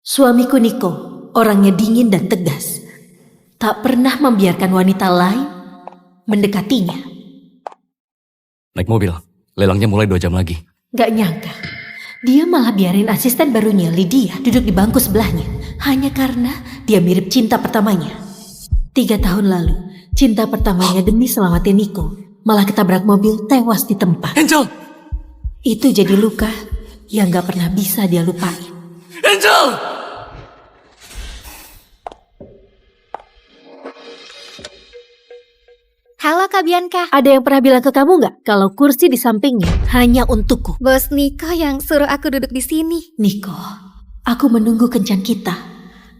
Suamiku Niko, orangnya dingin dan tegas. Tak pernah membiarkan wanita lain mendekatinya. Naik mobil, lelangnya mulai 2 jam lagi. Gak nyangka, dia malah biarin asisten barunya Lydia duduk di bangku sebelahnya. Hanya karena dia mirip cinta pertamanya. 3 tahun lalu, cinta pertamanya demi selamatin Niko malah ketabrak mobil tewas di tempat. Angel! Itu jadi luka yang gak pernah bisa dia lupain. Angel! Halo Kak Bianca. Ada yang pernah bilang ke kamu gak kalau kursi di sampingnya hanya untukku? Bos Niko yang suruh aku duduk di sini. Niko, aku menunggu kencan kita.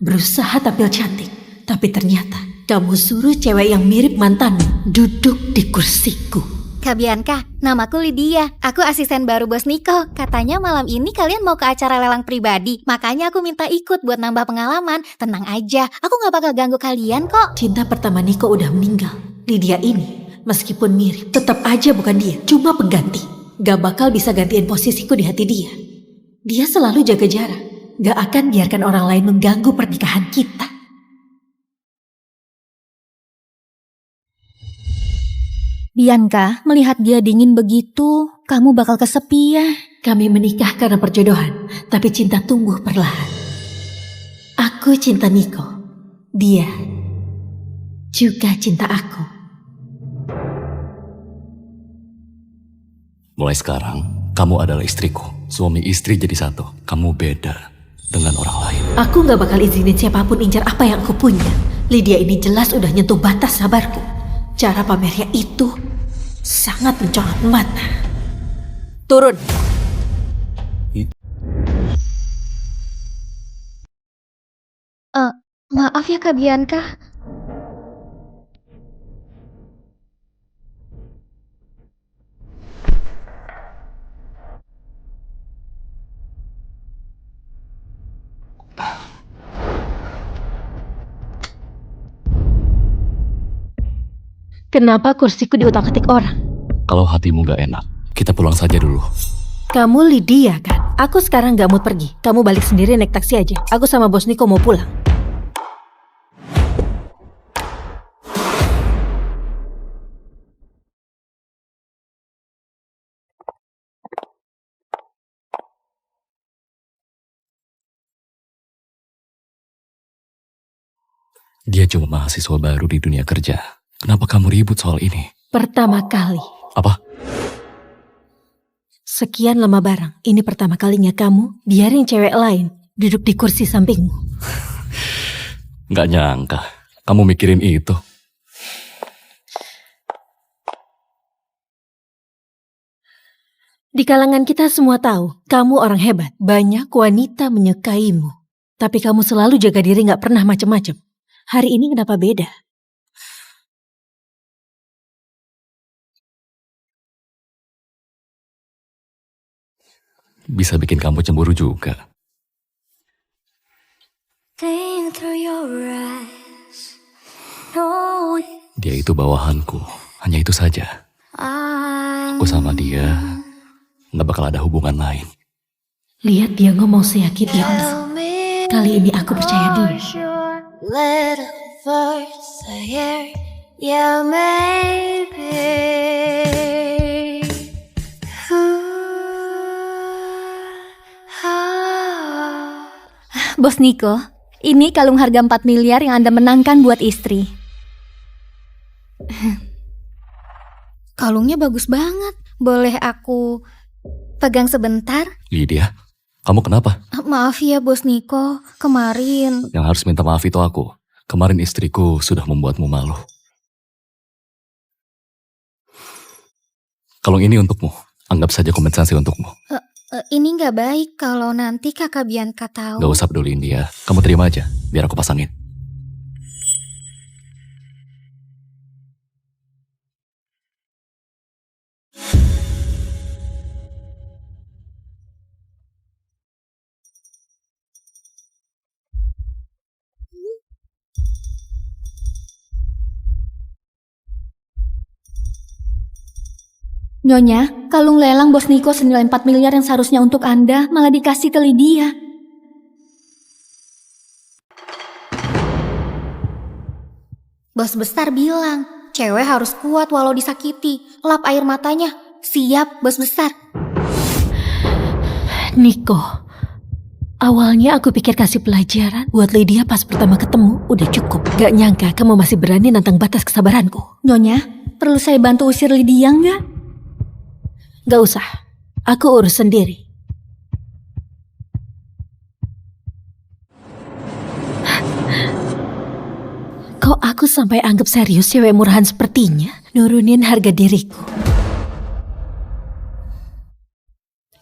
Berusaha tampil cantik, tapi ternyata kamu suruh cewek yang mirip mantanmu duduk di kursiku. Kak Bianca, namaku Lydia. Aku asisten baru Bos Niko. Katanya malam ini kalian mau ke acara lelang pribadi. Makanya aku minta ikut buat nambah pengalaman. Tenang aja, aku gak bakal ganggu kalian kok. Cinta pertama Niko udah meninggal. Lydia ini, meskipun mirip, tetap aja bukan dia. Cuma pengganti. Gak bakal bisa gantiin posisiku di hati dia. Dia selalu jaga jarak. Gak akan biarkan orang lain mengganggu pernikahan kita. Bianca, melihat dia dingin begitu, kamu bakal kesepian. Kami menikah karena perjodohan, tapi cinta tumbuh perlahan. Aku cinta Niko. Dia juga cinta aku. Mulai sekarang, kamu adalah istriku. Suami istri jadi satu. Kamu beda dengan orang lain. Aku gak bakal izinin siapapun incar apa yang aku punya. Lydia ini jelas udah nyentuh batas sabarku. Cara pamernya itu sangat mencolok mata. Turun. Maaf ya Kak Bianca. Kenapa kursiku diutak-atik orang? Kalau hatimu gak enak, kita pulang saja dulu. Kamu Lydia kan? Aku sekarang gak mood pergi. Kamu balik sendiri naik taksi aja. Aku sama Bos Niko mau pulang. Dia cuma mahasiswa baru di dunia kerja. Kenapa kamu ribut soal ini? Pertama kali. Apa? Sekian lama bareng. Ini pertama kalinya kamu biarin cewek lain duduk di kursi sampingmu. Gak nyangka, kamu mikirin itu. Di kalangan kita semua tahu, kamu orang hebat. Banyak wanita menyukaimu. Tapi kamu selalu jaga diri gak pernah macem-macem. Hari ini kenapa beda? Bisa bikin kamu cemburu juga. Dia itu bawahanku, hanya itu saja. Aku sama dia gak bakal ada hubungan lain. Lihat dia ngomong seyakin itu. Kali ini aku percaya dia. Bos Niko, ini kalung harga 4 miliar yang Anda menangkan buat istri. Kalungnya bagus banget. Boleh aku pegang sebentar? Lydia, kamu kenapa? Maaf ya Bos Niko, kemarin. Yang harus minta maaf itu aku. Kemarin istriku sudah membuatmu malu. Kalung ini untukmu. Anggap saja kompensasi untukmu. Ini nggak baik kalau nanti Kakak Bianca tahu. Gak usah peduliin dia. Kamu terima aja, biar aku pasangin. Nyonya, kalung lelang Bos Niko senilai 4 miliar yang seharusnya untuk Anda malah dikasih ke Lydia. Bos besar bilang, cewek harus kuat walau disakiti. Lap air matanya. Siap, bos besar. Niko, awalnya aku pikir kasih pelajaran buat Lydia pas pertama ketemu udah cukup. Gak nyangka kamu masih berani nantang batas kesabaranku. Nyonya, perlu saya bantu usir Lydia nggak? Gak usah, aku urus sendiri. Kok aku sampai anggap serius cewek murahan sepertinya nurunin harga diriku?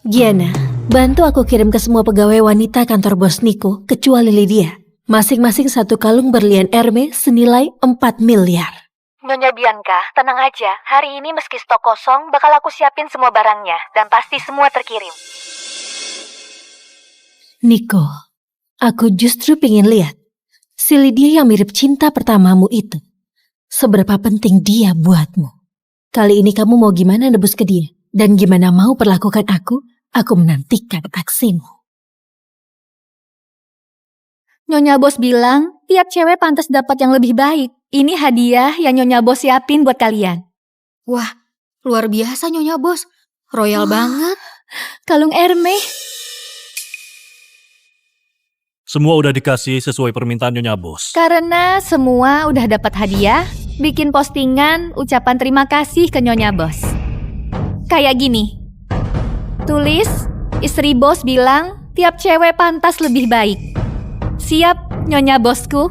Giana, bantu aku kirim ke semua pegawai wanita kantor bos Niko kecuali Lydia. Masing-masing 1 kalung berlian Hermes senilai 4 miliar. Nyonya Bianca, tenang aja. Hari ini meski stok kosong, bakal aku siapin semua barangnya. Dan pasti semua terkirim. Niko, aku justru pengen lihat si Lydia yang mirip cinta pertamamu itu. Seberapa penting dia buatmu. Kali ini kamu mau gimana nebus ke dia? Dan gimana mau perlakukan aku menantikan aksimu. Nyonya Bos bilang, tiap cewek pantas dapat yang lebih baik. Ini hadiah yang Nyonya Bos siapin buat kalian. Wah, luar biasa Nyonya Bos. Royal banget. Kalung Hermes. Semua udah dikasih sesuai permintaan Nyonya Bos. Karena semua udah dapat hadiah, bikin postingan ucapan terima kasih ke Nyonya Bos. Kayak gini. Tulis, istri bos bilang tiap cewek pantas lebih baik. Siap, Nyonya Bosku.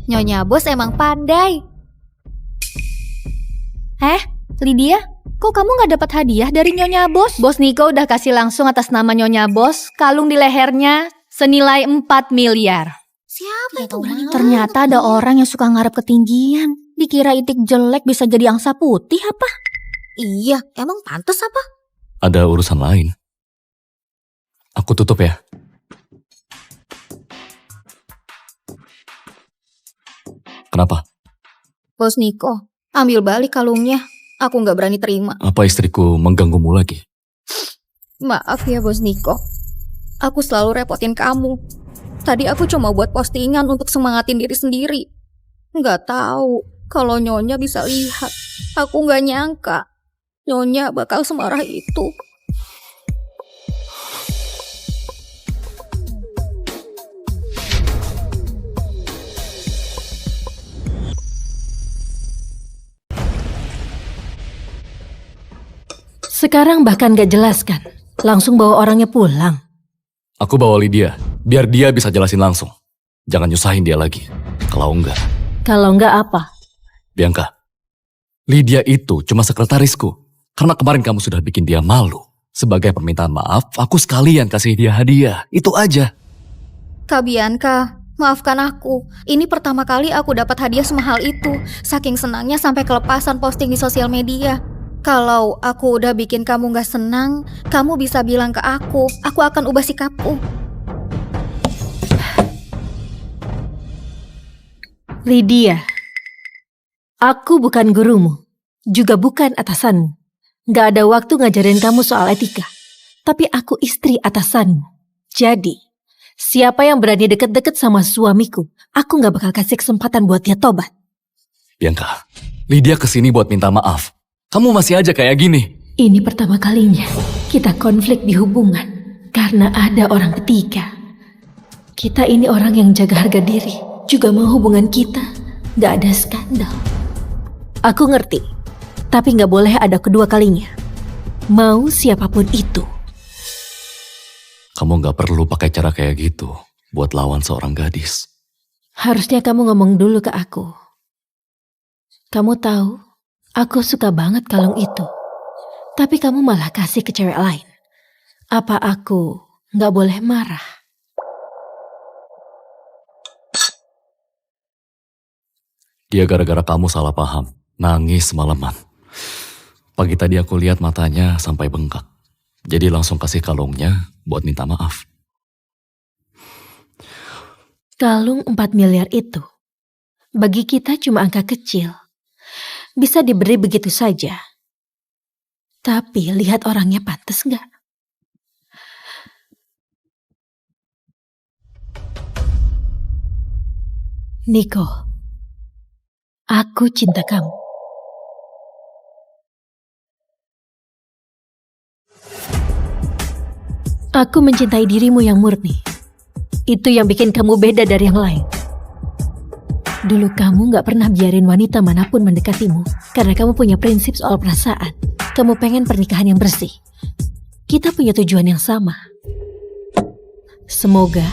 Nyonya Bos emang pandai. Lydia, kok kamu gak dapat hadiah dari Nyonya Bos? Bos Niko udah kasih langsung atas nama Nyonya Bos, kalung di lehernya senilai 4 miliar. Siapa itu? Ternyata ada orang yang suka ngarep ketinggian. Dikira itik jelek bisa jadi angsa putih apa? Iya, emang pantas apa? Ada urusan lain. Aku tutup ya. Kenapa? Bos Niko, ambil balik kalungnya. Aku gak berani terima. Apa istriku mengganggumu lagi? Maaf ya Bos Niko. Aku selalu repotin kamu. Tadi aku cuma buat postingan untuk semangatin diri sendiri. Gak tahu kalau Nyonya bisa lihat. Aku gak nyangka Nyonya bakal semarah itu. Sekarang bahkan gak jelaskan. Langsung bawa orangnya pulang. Aku bawa Lydia, biar dia bisa jelasin langsung. Jangan nyusahin dia lagi. Kalau enggak. Kalau enggak apa? Bianca, Lydia itu cuma sekretarisku. Karena kemarin kamu sudah bikin dia malu. Sebagai permintaan maaf, aku sekalian kasih dia hadiah. Itu aja. Kak Bianca, maafkan aku. Ini pertama kali aku dapat hadiah semahal itu. Saking senangnya sampai kelepasan posting di sosial media. Kalau aku udah bikin kamu gak senang, kamu bisa bilang ke aku akan ubah sikapku. Lydia, aku bukan gurumu, juga bukan atasanmu. Gak ada waktu ngajarin kamu soal etika. Tapi aku istri atasanmu. Jadi, siapa yang berani deket-deket sama suamiku, aku gak bakal kasih kesempatan buat dia tobat. Bianca, Lydia kesini buat minta maaf. Kamu masih aja kayak gini. Ini pertama kalinya kita konflik di hubungan karena ada orang ketiga. Kita ini orang yang jaga harga diri, juga mau hubungan kita gak ada skandal. Aku ngerti, tapi gak boleh ada kedua kalinya. Mau siapapun itu. Kamu gak perlu pakai cara kayak gitu buat lawan seorang gadis. Harusnya kamu ngomong dulu ke aku. Kamu tahu, aku suka banget kalung itu. Tapi kamu malah kasih ke cewek lain. Apa aku gak boleh marah? Dia gara-gara kamu salah paham. Nangis semalaman. Pagi tadi aku lihat matanya sampai bengkak. Jadi langsung kasih kalungnya buat minta maaf. Kalung 4 miliar itu, bagi kita cuma angka kecil. Bisa diberi begitu saja. Tapi lihat orangnya pantas nggak? Niko, aku cinta kamu. Aku mencintai dirimu yang murni. Itu yang bikin kamu beda dari yang lain. Dulu kamu gak pernah biarin wanita manapun mendekatimu karena kamu punya prinsip soal perasaan. Kamu pengen pernikahan yang bersih. Kita punya tujuan yang sama. Semoga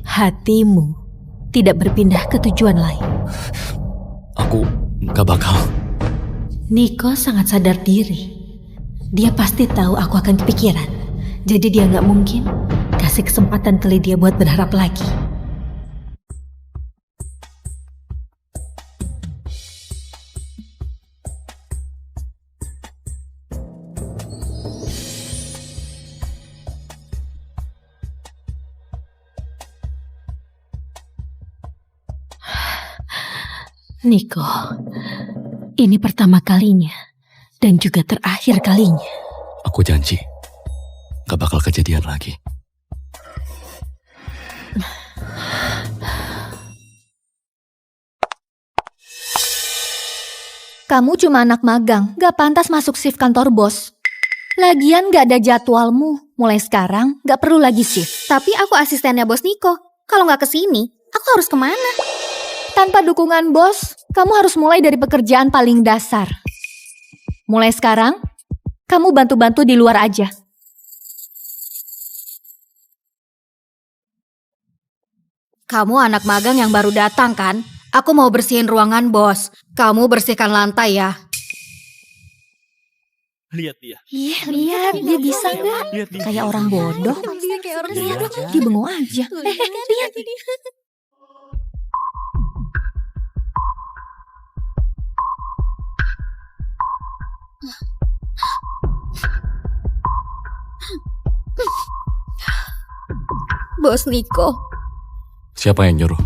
hatimu tidak berpindah ke tujuan lain. Aku gak bakal. Niko sangat sadar diri. Dia pasti tahu aku akan kepikiran. Jadi dia gak mungkin kasih kesempatan ke Lydia buat berharap lagi. Niko, ini pertama kalinya dan juga terakhir kalinya. Aku janji, gak bakal kejadian lagi. Kamu cuma anak magang, gak pantas masuk shift kantor bos. Lagian gak ada jadwalmu. Mulai sekarang gak perlu lagi shift. Tapi aku asistennya bos Niko. Kalau gak kesini, aku harus kemana? Tanpa dukungan bos, kamu harus mulai dari pekerjaan paling dasar. Mulai sekarang, kamu bantu-bantu di luar aja. Kamu anak magang yang baru datang kan? Aku mau bersihin ruangan bos. Kamu bersihkan lantai ya. Lihat dia. Iya, lihat dia bisa nggak? Lihat dia. Kayak orang bodoh. Dia bengong aja. Lihat. Bos Niko. Siapa yang nyuruh?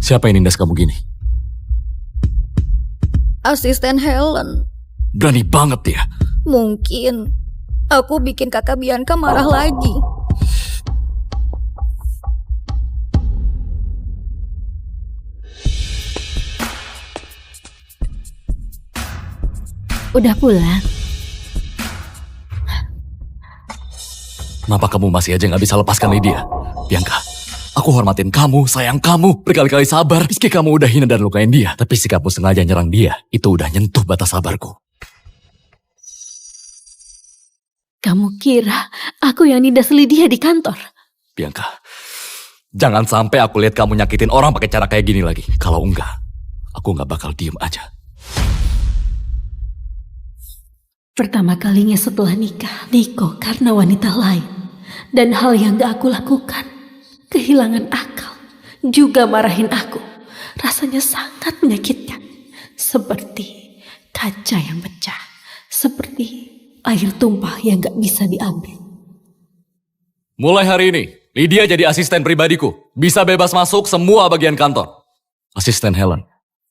Siapa yang nindas kamu gini? Asisten Helen. Berani banget dia. Mungkin aku bikin kakak Bianca marah lagi. Udah pulang? Kenapa kamu masih aja gak bisa lepaskan Lydia? Bianca, aku hormatin kamu, sayang kamu, berkali-kali sabar. Meski kamu udah hina dan lukain dia, tapi sikapmu sengaja nyerang dia, itu udah nyentuh batas sabarku. Kamu kira aku yang nindas Lydia di kantor? Bianca, jangan sampai aku lihat kamu nyakitin orang pakai cara kayak gini lagi. Kalau enggak, aku gak bakal diem aja. Pertama kalinya setelah nikah, Niko karena wanita lain. Dan hal yang gak aku lakukan, kehilangan akal, juga marahin aku. Rasanya sangat menyakitkan. Seperti kaca yang pecah. Seperti air tumpah yang gak bisa diambil. Mulai hari ini, Lydia jadi asisten pribadiku. Bisa bebas masuk semua bagian kantor. Asisten Helen,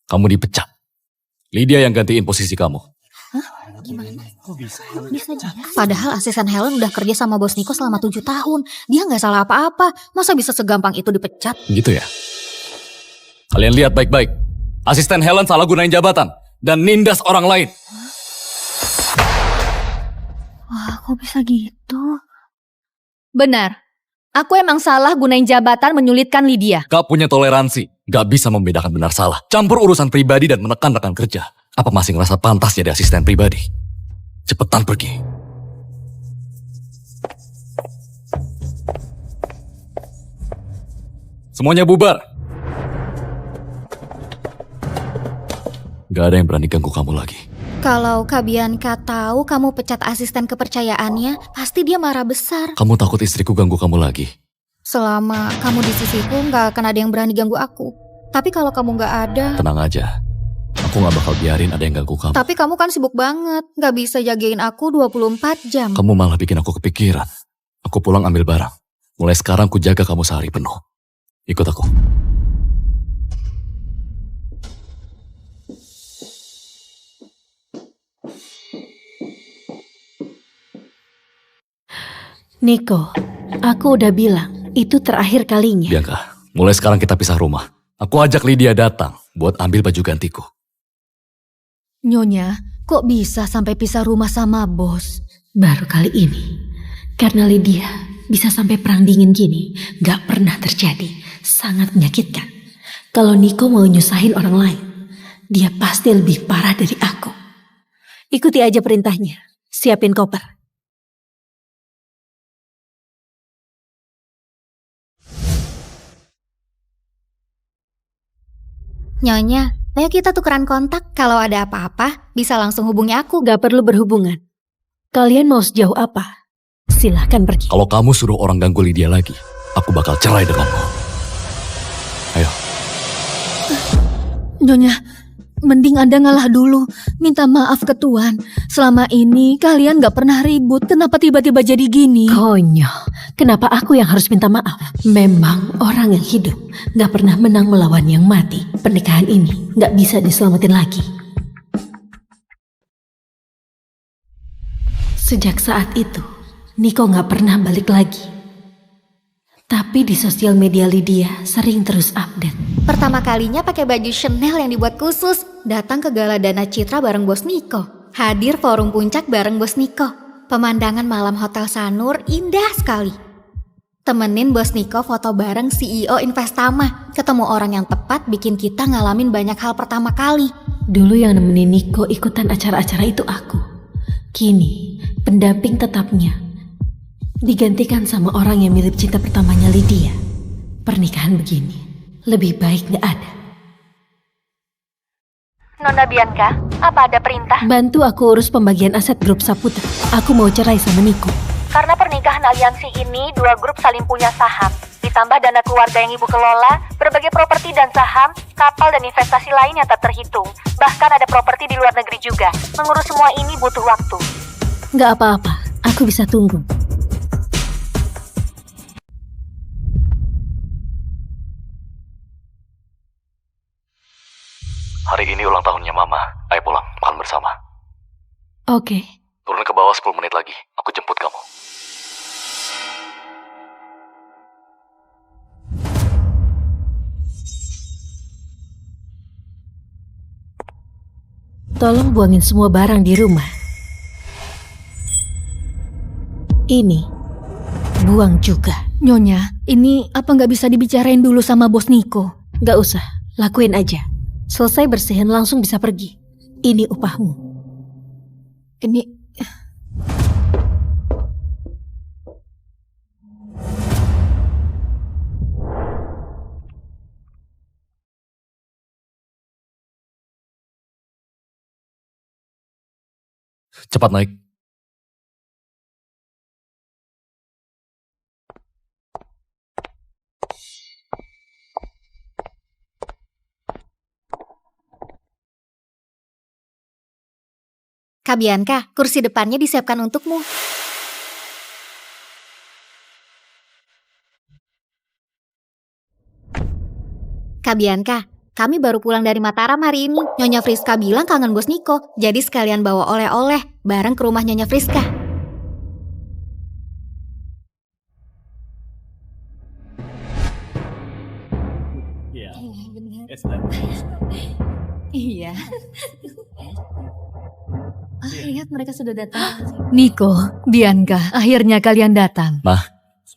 kamu dipecat. Lydia yang gantiin posisi kamu. Padahal asisten Helen udah kerja sama bos Niko selama 7 tahun. Dia nggak salah apa-apa. Masa bisa segampang itu dipecat? Gitu ya? Kalian lihat baik-baik. Asisten Helen salah gunain jabatan dan nindas orang lain. Wah, kok bisa gitu? Benar. Aku emang salah gunain jabatan menyulitkan Lydia. Gak punya toleransi. Gak bisa membedakan benar salah. Campur urusan pribadi dan menekan rekan kerja. Apa masih ngerasa pantas jadi asisten pribadi? Cepetan pergi. Semuanya bubar. Gak ada yang berani ganggu kamu lagi. Kalau Kak Bianca tahu kamu pecat asisten kepercayaannya, pasti dia marah besar. Kamu takut istriku ganggu kamu lagi? Selama kamu di sisiku, nggak akan ada yang berani ganggu aku. Tapi kalau kamu nggak ada... Tenang aja. Aku gak bakal biarin ada yang ganggu kamu. Tapi kamu kan sibuk banget, nggak bisa jagain aku 24 jam. Kamu malah bikin aku kepikiran. Aku pulang ambil barang. Mulai sekarang ku jaga kamu sehari penuh. Ikut aku. Niko, aku udah bilang, itu terakhir kalinya. Bianca, mulai sekarang kita pisah rumah. Aku ajak Lydia datang buat ambil baju gantiku. Nyonya, kok bisa sampai pisah rumah sama bos? Baru kali ini. Karena Lydia bisa sampai perang dingin gini, gak pernah terjadi. Sangat menyakitkan. Kalau Niko mau nyusahin orang lain, dia pasti lebih parah dari aku. Ikuti aja perintahnya. Siapin koper. Nyonya, ayo kita tukeran kontak. Kalau ada apa-apa, bisa langsung hubungi aku. Gak perlu berhubungan. Kalian mau sejauh apa? Silahkan pergi. Kalau kamu suruh orang ganggu Lydia lagi, aku bakal cerai denganmu. Ayo. Nyonya, mending Anda ngalah dulu. Minta maaf ke Tuan. Selama ini kalian gak pernah ribut. Kenapa tiba-tiba jadi gini? Konyol. Kenapa aku yang harus minta maaf? Memang orang yang hidup gak pernah menang melawan yang mati. Pernikahan ini gak bisa diselamatin lagi. Sejak saat itu, Niko gak pernah balik lagi. Tapi di sosial media Lydia sering terus update. Pertama kalinya pakai baju Chanel yang dibuat khusus. Datang ke Gala Dana Citra bareng Bos Niko. Hadir forum puncak bareng Bos Niko. Pemandangan malam Hotel Sanur indah sekali. Temenin Bos Niko foto bareng CEO Investama. Ketemu orang yang tepat bikin kita ngalamin banyak hal pertama kali. Dulu yang nemenin Niko ikutan acara-acara itu aku. Kini, pendamping tetapnya digantikan sama orang yang mirip cinta pertamanya Lydia. Pernikahan begini lebih baik gak ada. Nona Bianca, apa ada perintah? Bantu aku urus pembagian aset grup Saputra. Aku mau cerai sama Niko. Karena pernikahan aliansi ini, 2 grup saling punya saham. Ditambah dana keluarga yang ibu kelola, berbagai properti dan saham, kapal dan investasi lain yang tak terhitung. Bahkan ada properti di luar negeri juga. Mengurus semua ini butuh waktu. Gak apa-apa, aku bisa tunggu. Hari ini ulang tahunnya Mama. Ayo pulang, makan bersama. Oke. Turun ke bawah 10 menit lagi. Aku jemput kamu. Tolong buangin semua barang di rumah. Ini, buang juga. Nyonya, ini apa nggak bisa dibicarain dulu sama Bos Niko? Gak usah, lakuin aja. Selesai bersihin langsung bisa pergi. Ini upahmu. Ini... Cepat naik. Kak Bianca, kursi depannya disiapkan untukmu. Kak Bianca, kami baru pulang dari Mataram hari ini. Nyonya Friska bilang kangen Bos Niko, jadi sekalian bawa oleh-oleh bareng ke rumah Nyonya Friska. Iya. Lihat mereka sudah datang. Niko, Bianca, akhirnya kalian datang. Ma,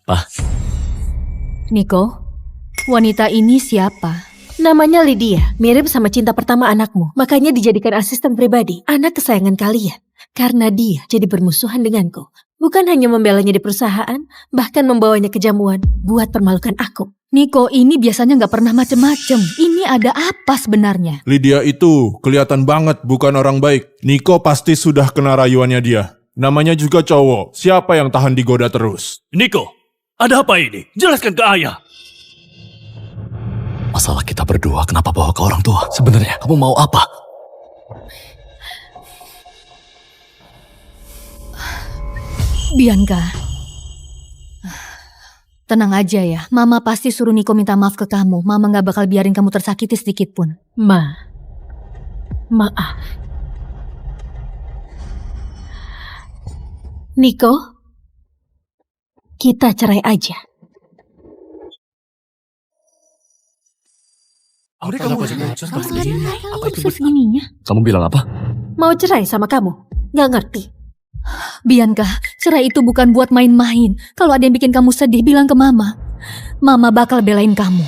Pa. Niko, wanita ini siapa? Namanya Lydia, mirip sama cinta pertama anakmu. Makanya dijadikan asisten pribadi, anak kesayangan kalian. Karena dia jadi bermusuhan denganku. Bukan hanya membelanya di perusahaan, bahkan membawanya ke jamuan buat permalukan aku. Niko ini biasanya nggak pernah macem-macem. Ini ada apa sebenarnya? Lydia itu kelihatan banget bukan orang baik. Niko pasti sudah kena rayuannya dia. Namanya juga cowok. Siapa yang tahan digoda terus? Niko, ada apa ini? Jelaskan ke ayah. Masalah kita berdua kenapa bawa ke orang tua? Sebenarnya kamu mau apa? Bianca. Tenang aja ya, Mama pasti suruh Niko minta maaf ke kamu. Mama gak bakal biarin kamu tersakiti sedikit pun. Maaf. Niko, kita cerai aja. Kalian bisa segininya. Kamu bilang apa? Mau cerai sama kamu? Gak ngerti. Bianca, cerai itu bukan buat main-main. Kalau ada yang bikin kamu sedih, bilang ke Mama. Mama bakal belain kamu.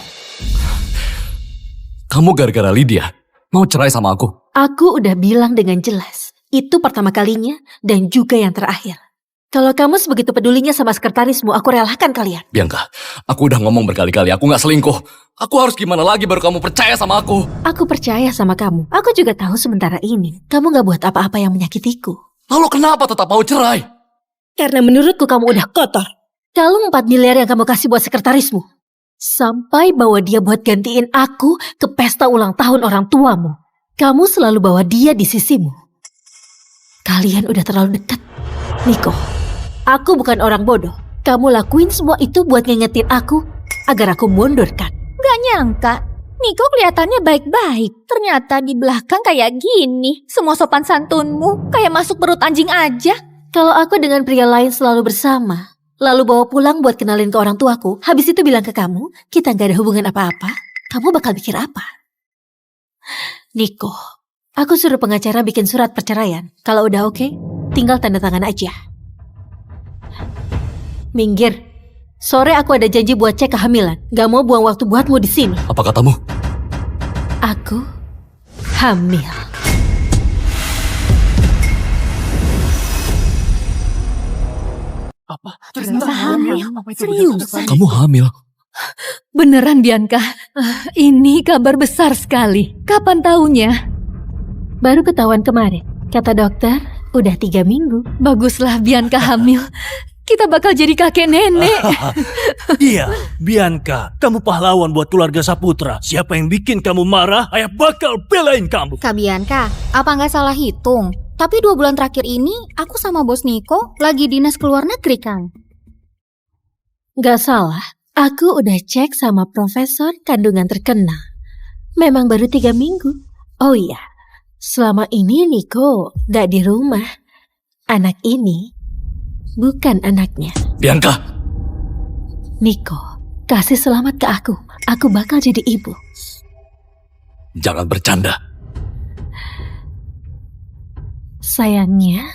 Kamu gara-gara Lydia mau cerai sama aku? Aku udah bilang dengan jelas. Itu pertama kalinya dan juga yang terakhir. Kalau kamu sebegitu pedulinya sama sekretarismu, aku relakan kalian. Bianca, aku udah ngomong berkali-kali, aku gak selingkuh. Aku harus gimana lagi baru kamu percaya sama aku? Aku percaya sama kamu. Aku juga tahu sementara ini, kamu gak buat apa-apa yang menyakitiku. Lalu kenapa tetap mau cerai? Karena menurutku kamu udah kotor. Kalung 4 miliar yang kamu kasih buat sekretarismu. Sampai bawa dia buat gantiin aku ke pesta ulang tahun orang tuamu. Kamu selalu bawa dia di sisimu. Kalian udah terlalu dekat. Nico, aku bukan orang bodoh. Kamu lakuin semua itu buat ngingetin aku agar aku mundur kan? Gak nyangka, Niko kelihatannya baik-baik. Ternyata di belakang kayak gini. Semua sopan santunmu kayak masuk perut anjing aja. Kalau aku dengan pria lain selalu bersama, lalu bawa pulang buat kenalin ke orang tuaku, habis itu bilang ke kamu, kita gak ada hubungan apa-apa, kamu bakal pikir apa? Nico, aku suruh pengacara bikin surat perceraian. Kalau udah oke, tinggal tanda tangan aja. Minggir. Sore aku ada janji buat cek kehamilan. Gak mau buang waktu buatmu di sini. Apa katamu? Aku hamil. Seriusan? Kamu hamil? Beneran Bianca? Ini kabar besar sekali. Kapan taunya? Baru ketahuan kemarin. Kata dokter, udah 3 minggu. Baguslah Bianca hamil. Kita bakal jadi kakek nenek. Iya, Bianca, kamu pahlawan buat keluarga Saputra. Siapa yang bikin kamu marah, ayah bakal belain kamu. Kak Bianca, apa nggak salah hitung? Tapi 2 bulan terakhir ini, aku sama bos Niko lagi dinas ke luar negeri, Kang. Gak salah, aku udah cek sama profesor kandungan terkenal. Memang baru 3 minggu. Oh iya, selama ini Niko gak di rumah. Anak ini bukan anaknya. Bianca! Niko, kasih selamat ke aku. Aku bakal jadi ibu. Jangan bercanda. Sayangnya,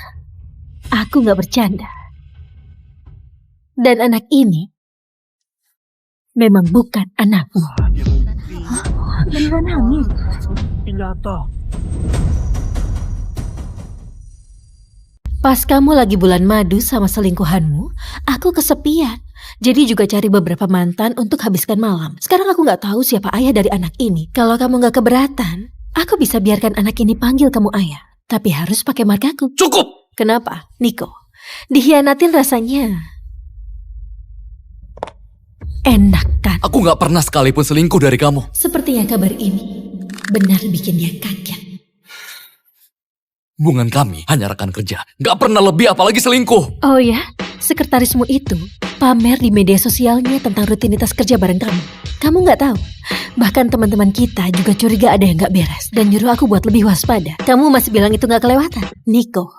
aku gak bercanda. Dan anak ini memang bukan anakmu. Beneran hamil? Pas kamu lagi bulan madu sama selingkuhanmu, aku kesepian. Jadi juga cari beberapa mantan untuk habiskan malam. Sekarang aku gak tahu siapa ayah dari anak ini. Kalau kamu gak keberatan, aku bisa biarkan anak ini panggil kamu ayah. Tapi harus pakai markaku. Cukup! Kenapa, Niko? Dihianatin rasanya enak kan? Aku gak pernah sekalipun selingkuh dari kamu. Sepertinya kabar ini benar bikin dia kaget. Hubungan kami hanya rekan kerja. Gak pernah lebih apalagi selingkuh. Oh ya, sekretarismu itu pamer di media sosialnya tentang rutinitas kerja bareng kamu. Kamu gak tahu? Bahkan teman-teman kita juga curiga ada yang gak beres dan nyuruh aku buat lebih waspada. Kamu masih bilang itu gak kelewatan? Niko,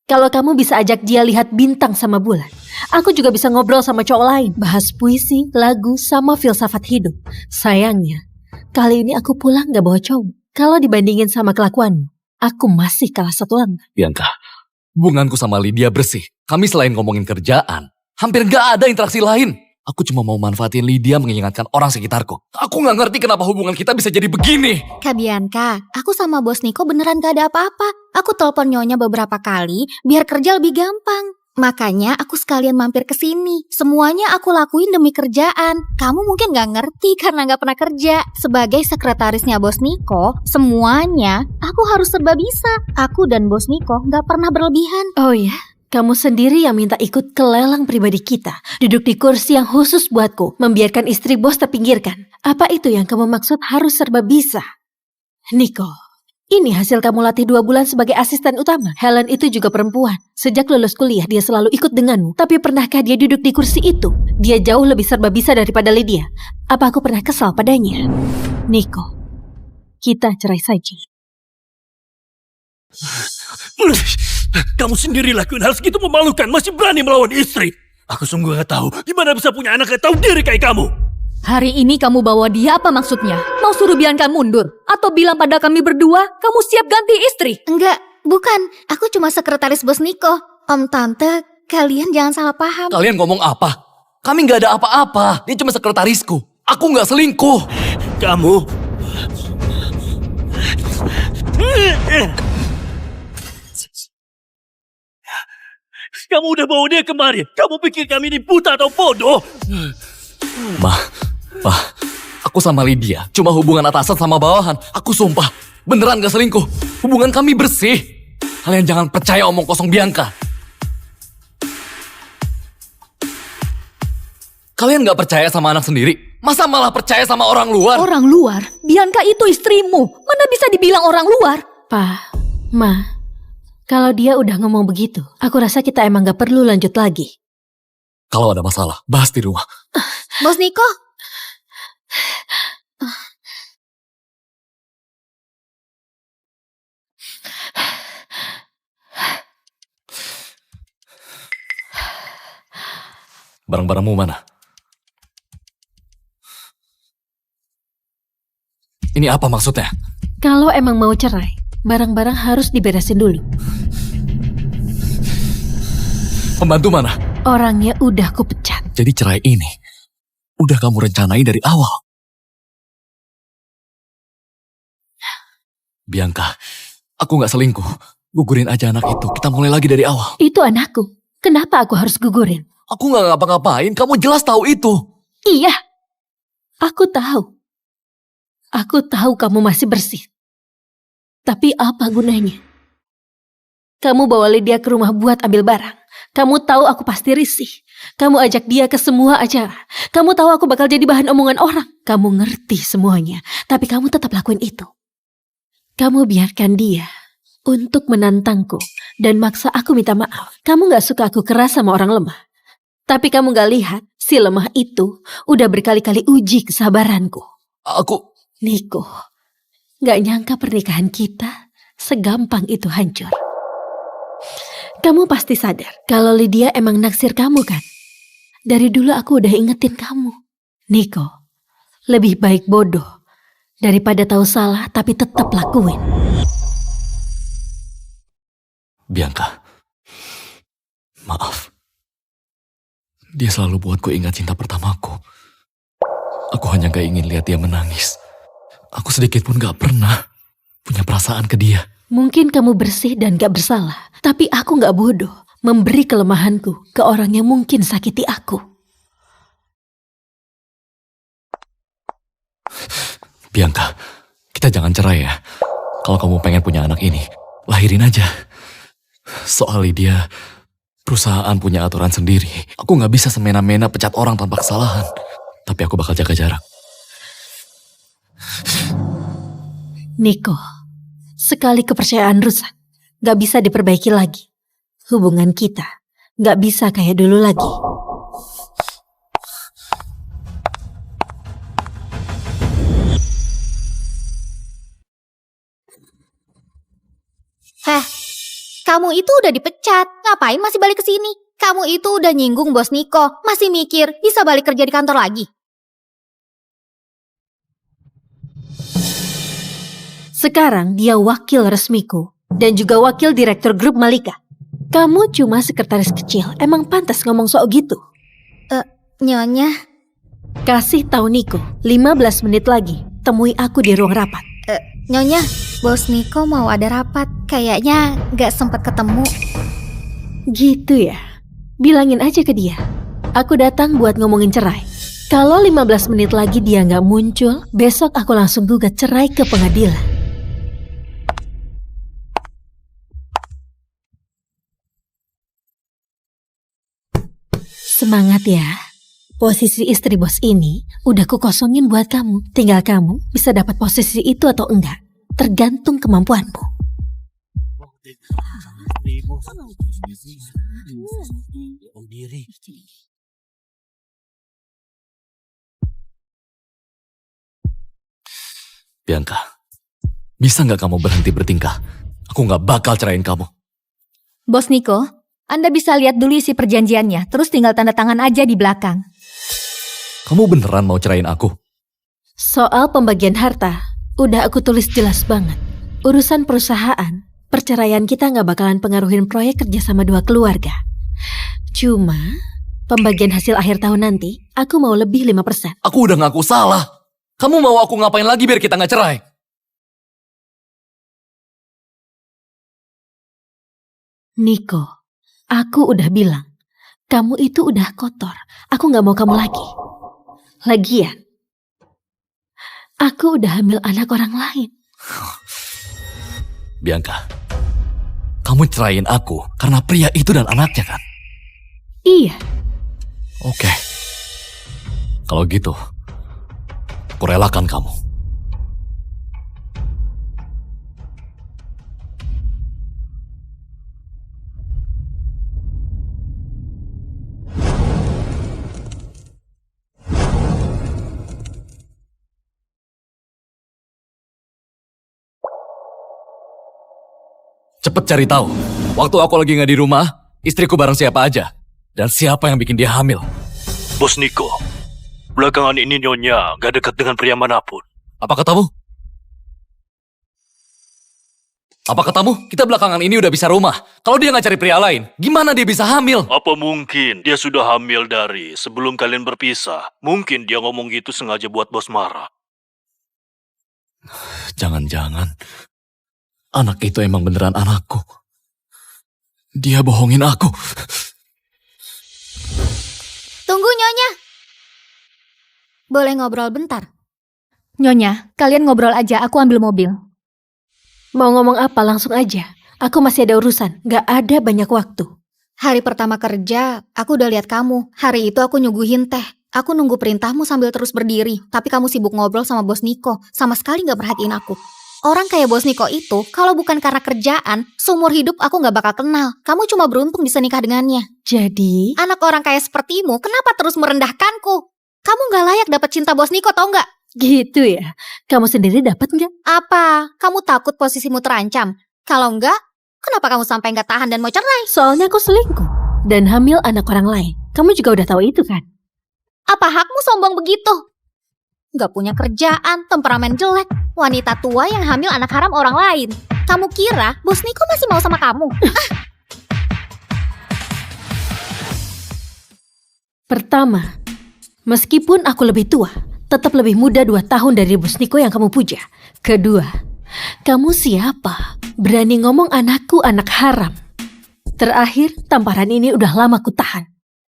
kalau kamu bisa ajak dia lihat bintang sama bulan, aku juga bisa ngobrol sama cowok lain, bahas puisi, lagu, sama filsafat hidup. Sayangnya, kali ini aku pulang gak bawa cowok. Kalau dibandingin sama kelakuanmu, aku masih kalah 1 langkah. Bianca, hubunganku sama Lydia bersih. Kami selain ngomongin kerjaan, hampir gak ada interaksi lain. Aku cuma mau manfaatin Lydia mengingatkan orang sekitarku. Aku gak ngerti kenapa hubungan kita bisa jadi begini. Kak Bianca, aku sama bos Niko beneran gak ada apa-apa. Aku telepon Nyonya beberapa kali biar kerja lebih gampang. Makanya aku sekalian mampir ke sini. Semuanya aku lakuin demi kerjaan. Kamu mungkin gak ngerti karena gak pernah kerja. Sebagai sekretarisnya bos Niko, semuanya aku harus serba bisa. Aku dan bos Niko gak pernah berlebihan. Oh ya? Kamu sendiri yang minta ikut ke lelang pribadi kita. Duduk di kursi yang khusus buatku. Membiarkan istri bos terpinggirkan. Apa itu yang kamu maksud harus serba bisa? Niko, ini hasil kamu latih 2 bulan sebagai asisten utama. Helen itu juga perempuan. Sejak lulus kuliah dia selalu ikut denganmu. Tapi pernahkah dia duduk di kursi itu? Dia jauh lebih serba bisa daripada Lydia. Apa aku pernah kesal padanya? Niko, kita cerai saja. Kamu sendiri lakuin hal segitu memalukan, masih berani melawan istri. Aku sungguh gak tahu gimana bisa punya anak gak tahu diri kayak kamu. Hari ini kamu bawa dia apa maksudnya? Mau suruh Bianca mundur? Atau bilang pada kami berdua, kamu siap ganti istri? Enggak, bukan. Aku cuma sekretaris bos Niko. Om Tante, kalian jangan salah paham. Kalian ngomong apa? Kami nggak ada apa-apa. Dia cuma sekretarisku. Aku nggak selingkuh. Kamu... Kamu udah bawa dia kemari. Kamu pikir kami ini buta atau bodoh? Ma, aku sama Lydia cuma hubungan atasan sama bawahan. Aku sumpah, beneran gak selingkuh. Hubungan kami bersih. Kalian jangan percaya omong kosong Bianca. Kalian gak percaya sama anak sendiri? Masa malah percaya sama orang luar? Orang luar? Bianca itu istrimu. Mana bisa dibilang orang luar? Pa, Ma, kalau dia udah ngomong begitu, aku rasa kita emang gak perlu lanjut lagi. Kalau ada masalah, bahas di rumah. Bos Niko, Barang-barangmu mana? Ini apa maksudnya? Kalau emang mau cerai, barang-barang harus diberesin dulu. Pembantu mana? Orangnya udah kupecat. Jadi cerai ini udah kamu rencanain dari awal. Bianca, aku gak selingkuh. Gugurin aja anak itu. Kita mulai lagi dari awal. Itu anakku. Kenapa aku harus gugurin? Aku gak ngapa-ngapain. Kamu jelas tahu itu. Iya, aku tahu. Aku tahu kamu masih bersih. Tapi apa gunanya? Kamu bawa Lydia ke rumah buat ambil barang. Kamu tahu aku pasti risih. Kamu ajak dia ke semua acara. Kamu tahu aku bakal jadi bahan omongan orang. Kamu ngerti semuanya. Tapi kamu tetap lakuin itu. Kamu biarkan dia untuk menantangku dan maksa aku minta maaf. Kamu gak suka aku keras sama orang lemah. Tapi kamu gak lihat si lemah itu udah berkali-kali uji kesabaranku. Aku... Niko, gak nyangka pernikahan kita segampang itu hancur. Kamu pasti sadar kalau Lydia emang naksir kamu kan? Dari dulu aku udah ingetin kamu. Niko, lebih baik bodoh daripada tahu salah tapi tetap lakuin. Bianca, maaf. Dia selalu buatku ingat cinta pertamaku. Aku hanya gak ingin lihat dia menangis. Aku sedikit pun gak pernah punya perasaan ke dia. Mungkin kamu bersih dan gak bersalah, tapi aku gak bodoh memberi kelemahanku ke orang yang mungkin sakiti aku. Bianca, kita jangan cerai ya. Kalau kamu pengen punya anak ini, lahirin aja. Soal Lydia, perusahaan punya aturan sendiri. Aku gak bisa semena-mena pecat orang tanpa kesalahan. Tapi aku bakal jaga jarak. Niko, sekali kepercayaan rusak, gak bisa diperbaiki lagi. Hubungan kita gak bisa kayak dulu lagi. heh, kamu itu udah dipecat. Ngapain masih balik ke sini? Kamu itu udah nyinggung bos Niko. Masih mikir bisa balik kerja di kantor lagi? Sekarang dia wakil resmiku dan juga wakil direktur grup Malika. Kamu cuma sekretaris kecil, emang pantas ngomong soal gitu. Nyonya, Kasih tahu Niko, 15 menit lagi temui aku di ruang rapat. Nyonya, bos Niko mau ada rapat. Kayaknya gak sempat ketemu. Gitu ya, bilangin aja ke dia. Aku datang buat ngomongin cerai. Kalau 15 menit lagi dia gak muncul, besok aku langsung gugat cerai ke pengadilan. Semangat ya. Posisi istri bos ini udah kukosongin buat kamu. Tinggal kamu bisa dapat posisi itu atau enggak. Tergantung kemampuanmu. Bianca, bisa gak kamu berhenti bertingkah? Aku gak bakal cerain kamu. Bos Niko, Anda bisa lihat dulu isi perjanjiannya, terus tinggal tanda tangan aja di belakang. Kamu beneran mau cerain aku? Soal pembagian harta, udah aku tulis jelas banget. Urusan perusahaan, perceraian kita nggak bakalan pengaruhin proyek kerja sama dua keluarga. Cuma, pembagian hasil akhir tahun nanti, aku mau lebih 5%. Aku udah ngaku salah. Kamu mau aku ngapain lagi biar kita nggak cerai? Niko, aku udah bilang, kamu itu udah kotor. Aku nggak mau kamu lagi. Lagian, aku udah hamil anak orang lain. Bianca, kamu cerain aku karena pria itu dan anaknya kan? Iya, Oke. Kalau gitu, aku relakan kamu. Cepet cari tahu. Waktu aku lagi nggak di rumah, istriku bareng siapa aja. Dan siapa yang bikin dia hamil. Bos Niko, belakangan ini Nyonya gak dekat dengan pria manapun. Apa katamu? Apa katamu? Kita belakangan ini udah bisa rumah. Kalau dia nggak cari pria lain, gimana dia bisa hamil? Apa mungkin dia sudah hamil dari sebelum kalian berpisah? Mungkin dia ngomong gitu sengaja buat bos marah. Jangan-jangan anak itu emang beneran anakku. Dia bohongin aku. Tunggu Nyonya. Boleh ngobrol bentar? Nyonya, kalian ngobrol aja, aku ambil mobil. mau ngomong apa langsung aja. Aku masih ada urusan, gak ada banyak waktu. Hari pertama kerja, aku udah lihat kamu. Hari itu aku nyuguhin teh. Aku nunggu perintahmu sambil terus berdiri. Tapi kamu sibuk ngobrol sama bos Niko. Sama sekali gak perhatiin aku. Orang kayak bos Niko itu, kalau bukan karena kerjaan, seumur hidup aku gak bakal kenal. Kamu cuma beruntung bisa nikah dengannya. Jadi, Anak orang kayak sepertimu, kenapa terus merendahkanku? Kamu gak layak dapat cinta bos Niko, tau gak? gitu ya. Kamu sendiri dapat nggak? Apa? Kamu takut posisimu terancam? Kalau enggak, kenapa kamu sampai gak tahan dan mau cerai? Soalnya aku selingkuh dan hamil anak orang lain. Kamu juga udah tahu itu kan? Apa hakmu sombong begitu? Gak punya kerjaan, temperamen jelek, wanita tua yang hamil anak haram orang lain. Kamu kira bos Niko masih mau sama kamu? Pertama, meskipun aku lebih tua, tetap lebih muda 2 tahun dari bos Niko yang kamu puja. Kedua, kamu siapa? Berani ngomong anakku anak haram. Terakhir, tamparan ini udah lama ku tahan.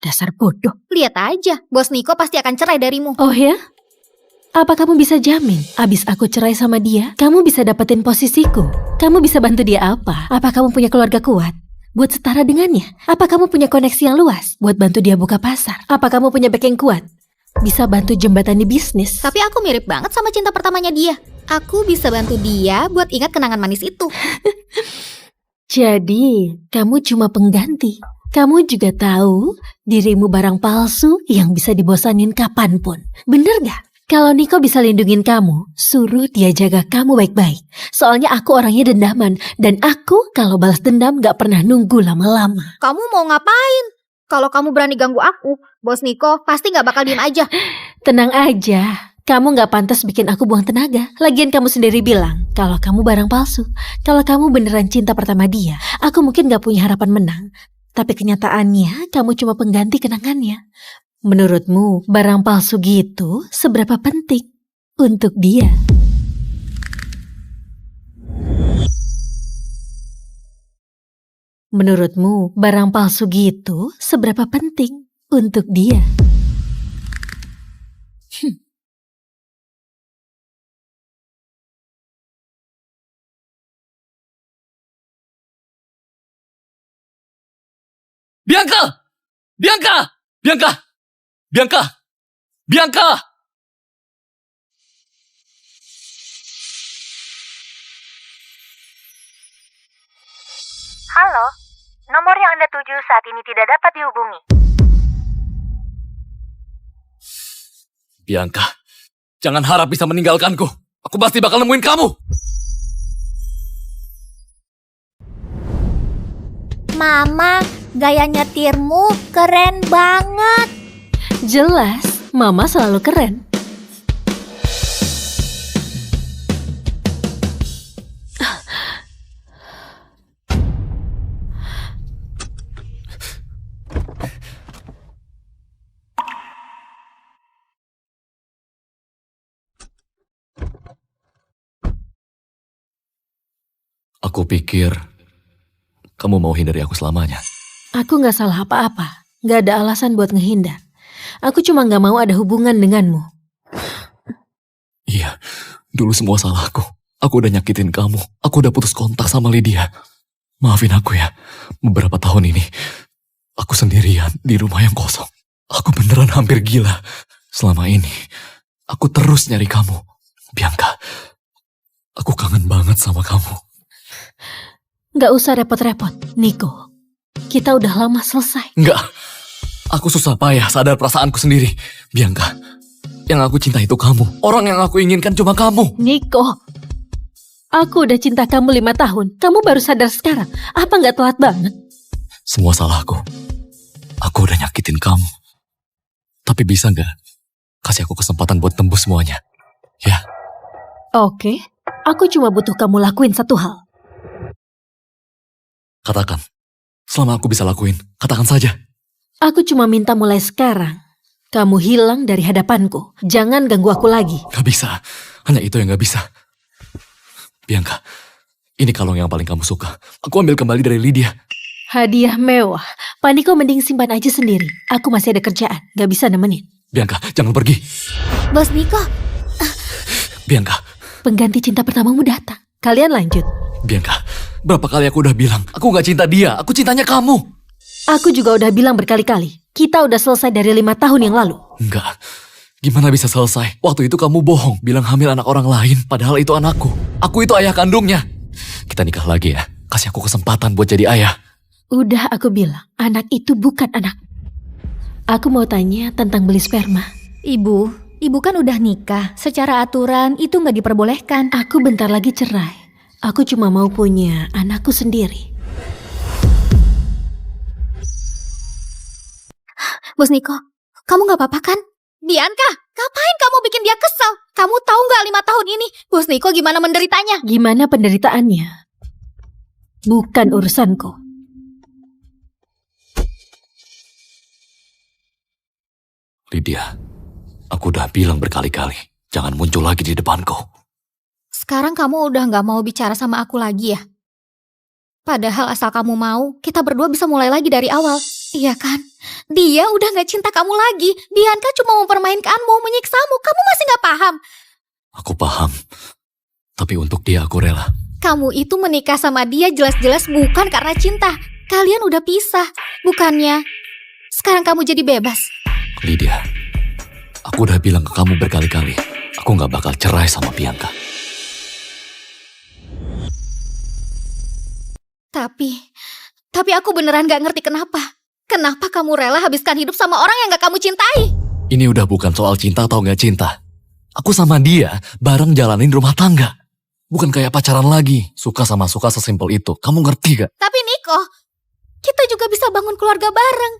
Dasar bodoh. Lihat aja, bos Niko pasti akan cerai darimu. Oh ya? Apa kamu bisa jamin abis aku cerai sama dia, kamu bisa dapetin posisiku? Kamu bisa bantu dia apa? Apa kamu punya keluarga kuat? Buat setara dengannya? Apa kamu punya koneksi yang luas? Buat bantu dia buka pasar? Apa kamu punya backing kuat? Bisa bantu jembatan di bisnis? Tapi aku mirip banget sama cinta pertamanya dia. Aku bisa bantu dia buat ingat kenangan manis itu. Jadi, kamu cuma pengganti. Kamu juga tahu dirimu barang palsu yang bisa dibosanin kapanpun. Bener gak? Kalau Niko bisa lindungin kamu, suruh dia jaga kamu baik-baik. Soalnya aku orangnya dendaman. Dan aku kalau balas dendam gak pernah nunggu lama-lama. Kamu mau ngapain? Kalau kamu berani ganggu aku, bos Niko pasti gak bakal diem aja. Tenang aja, kamu gak pantas bikin aku buang tenaga. Lagian kamu sendiri bilang kalau kamu barang palsu. Kalau kamu beneran cinta pertama dia, aku mungkin gak punya harapan menang. Tapi kenyataannya kamu cuma pengganti kenangannya. Menurutmu barang palsu gitu seberapa penting untuk dia? Menurutmu barang palsu gitu seberapa penting untuk dia? Bianca! Bianca! Bianca! Bianca! Bianca! Halo, nomor yang Anda tuju saat ini tidak dapat dihubungi. Bianca, jangan harap bisa meninggalkanku. Aku pasti bakal nemuin kamu. Mama, gaya nyetirmu keren banget. Jelas, Mama selalu keren. Aku pikir kamu mau hindari aku selamanya. Aku gak salah apa-apa. Gak ada alasan buat ngehindar. Aku cuma gak mau ada hubungan denganmu. Iya, dulu semua salahku. Aku udah nyakitin kamu. Aku udah putus kontak sama Lydia. Maafin aku ya. Beberapa tahun ini, aku sendirian di rumah yang kosong. Aku beneran hampir gila. Selama ini, aku terus nyari kamu. Bianca, aku kangen banget sama kamu. Gak usah repot-repot, Nico. Kita udah lama selesai. Enggak, aku susah payah sadar perasaanku sendiri. Bianca, yang aku cinta itu kamu. Orang yang aku inginkan cuma kamu. Nico, aku udah cinta kamu 5 tahun. Kamu baru sadar sekarang. Apa gak telat banget? Semua salahku. Aku udah nyakitin kamu. Tapi bisa gak kasih aku kesempatan buat tembus semuanya? Ya, Oke, aku cuma butuh kamu lakuin satu hal. katakan. Selama aku bisa lakuin, katakan saja. Aku cuma minta mulai sekarang. Kamu hilang dari hadapanku. Jangan ganggu aku lagi. Gak bisa. Hanya itu yang gak bisa. Bianca, ini kalung yang paling kamu suka. Aku ambil kembali dari Lydia. Hadiah mewah. Paniko mending simpan aja sendiri. Aku masih ada kerjaan. Gak bisa nemenin. Bianca, jangan pergi. Bos Niko, Bianca, Pengganti cinta pertamamu datang. Kalian lanjut. Bianca, berapa kali aku udah bilang, aku gak cinta dia, aku cintanya kamu. Aku juga udah bilang berkali-kali. Kita udah selesai dari 5 tahun yang lalu. Enggak, gimana bisa selesai? Waktu itu kamu bohong, bilang hamil anak orang lain, padahal itu anakku. Aku itu ayah kandungnya. Kita nikah lagi ya, kasih aku kesempatan buat jadi ayah. Udah aku bilang, anak itu bukan anak. Aku mau tanya tentang beli sperma. Ibu kan udah nikah. Secara aturan itu nggak diperbolehkan. Aku bentar lagi cerai. Aku cuma mau punya anakku sendiri. Bos Niko, kamu gak apa-apa kan? Bianca, ngapain kamu bikin dia kesel? Kamu tahu gak 5 tahun ini Bos Niko gimana menderitanya? Gimana penderitaannya? Bukan urusanku. Lydia, aku udah bilang berkali-kali, jangan muncul lagi di depanku. Sekarang kamu udah gak mau bicara sama aku lagi ya? Padahal asal kamu mau, kita berdua bisa mulai lagi dari awal. Iya kan? Dia udah gak cinta kamu lagi. Bianca cuma mempermainkanmu, menyiksamu. Kamu masih gak paham? Aku paham, tapi untuk dia aku rela. Kamu itu menikah sama dia jelas-jelas bukan karena cinta. Kalian udah pisah. Bukannya sekarang kamu jadi bebas. Lydia, aku udah bilang ke kamu berkali-kali, aku gak bakal cerai sama Bianca. Tapi aku beneran gak ngerti kenapa. Kenapa kamu rela habiskan hidup sama orang yang gak kamu cintai? Ini udah bukan soal cinta atau gak cinta. Aku sama dia bareng jalanin rumah tangga. Bukan kayak pacaran lagi. Suka sama suka sesimpel itu. Kamu ngerti gak? Tapi Niko, kita juga bisa bangun keluarga bareng.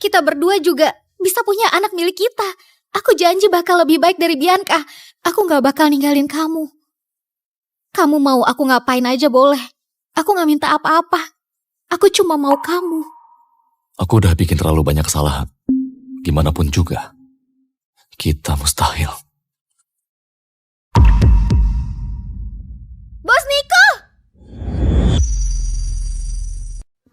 Kita berdua juga bisa punya anak milik kita. Aku janji bakal lebih baik dari Bianca. Aku gak bakal ninggalin kamu. Kamu mau aku ngapain aja boleh. Aku gak minta apa-apa. Aku cuma mau kamu. Aku udah bikin terlalu banyak kesalahan. Gimana pun juga, kita mustahil. Bos Niko!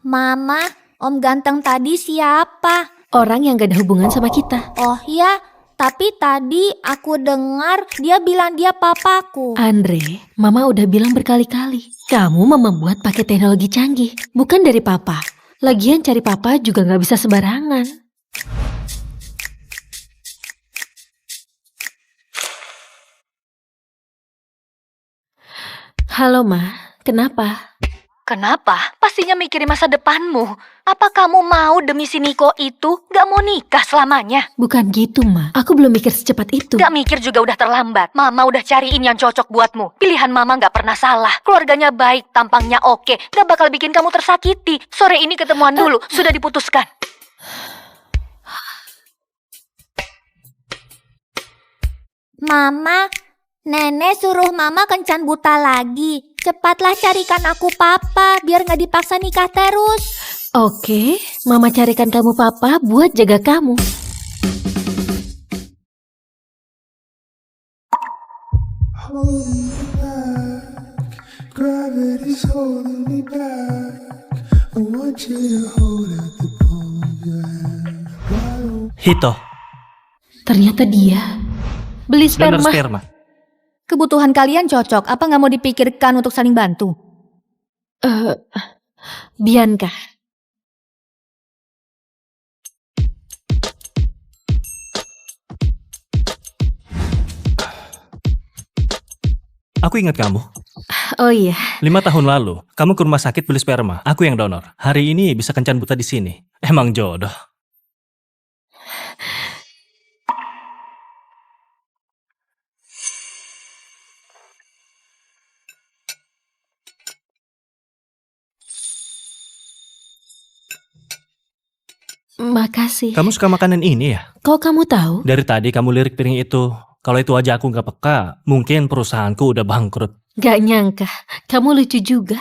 Mama, om ganteng tadi siapa? Orang yang gak ada hubungan sama kita. Oh ya, tapi tadi aku dengar dia bilang dia papaku. Andre, Mama udah bilang berkali-kali. Kamu membuat pakai teknologi canggih. Bukan dari Papa. Lagian cari Papa juga gak bisa sembarangan. Halo Ma, kenapa? Kenapa? Pastinya mikirin masa depanmu. Apa kamu mau demi si Niko itu gak mau nikah selamanya? Bukan gitu Ma, aku belum mikir secepat itu. Gak mikir juga udah terlambat. Mama udah cariin yang cocok buatmu. Pilihan Mama gak pernah salah. Keluarganya baik, tampangnya oke. Gak bakal bikin kamu tersakiti. Sore ini ketemuan dulu, sudah diputuskan. Mama, Nenek suruh Mama kencan buta lagi. Cepatlah carikan aku papa, biar gak dipaksa nikah terus. Oke, Mama carikan kamu papa buat jaga kamu. Gravity's holding me back. I want you to hold at the palm of your hand. Hito, Ternyata dia beli donor sperma. sperma. Kebutuhan kalian cocok, apa gak mau dipikirkan untuk saling bantu? Bianca, Aku ingat kamu. oh iya, 5 tahun lalu, kamu ke rumah sakit beli sperma. Aku yang donor. Hari ini bisa kencan buta di sini. Emang jodoh. makasih. Kamu suka makanan ini ya? Kok kamu tahu? Dari tadi kamu lirik piring itu. Kalau itu aja aku nggak peka, mungkin perusahaanku udah bangkrut. Gak nyangka, kamu lucu juga.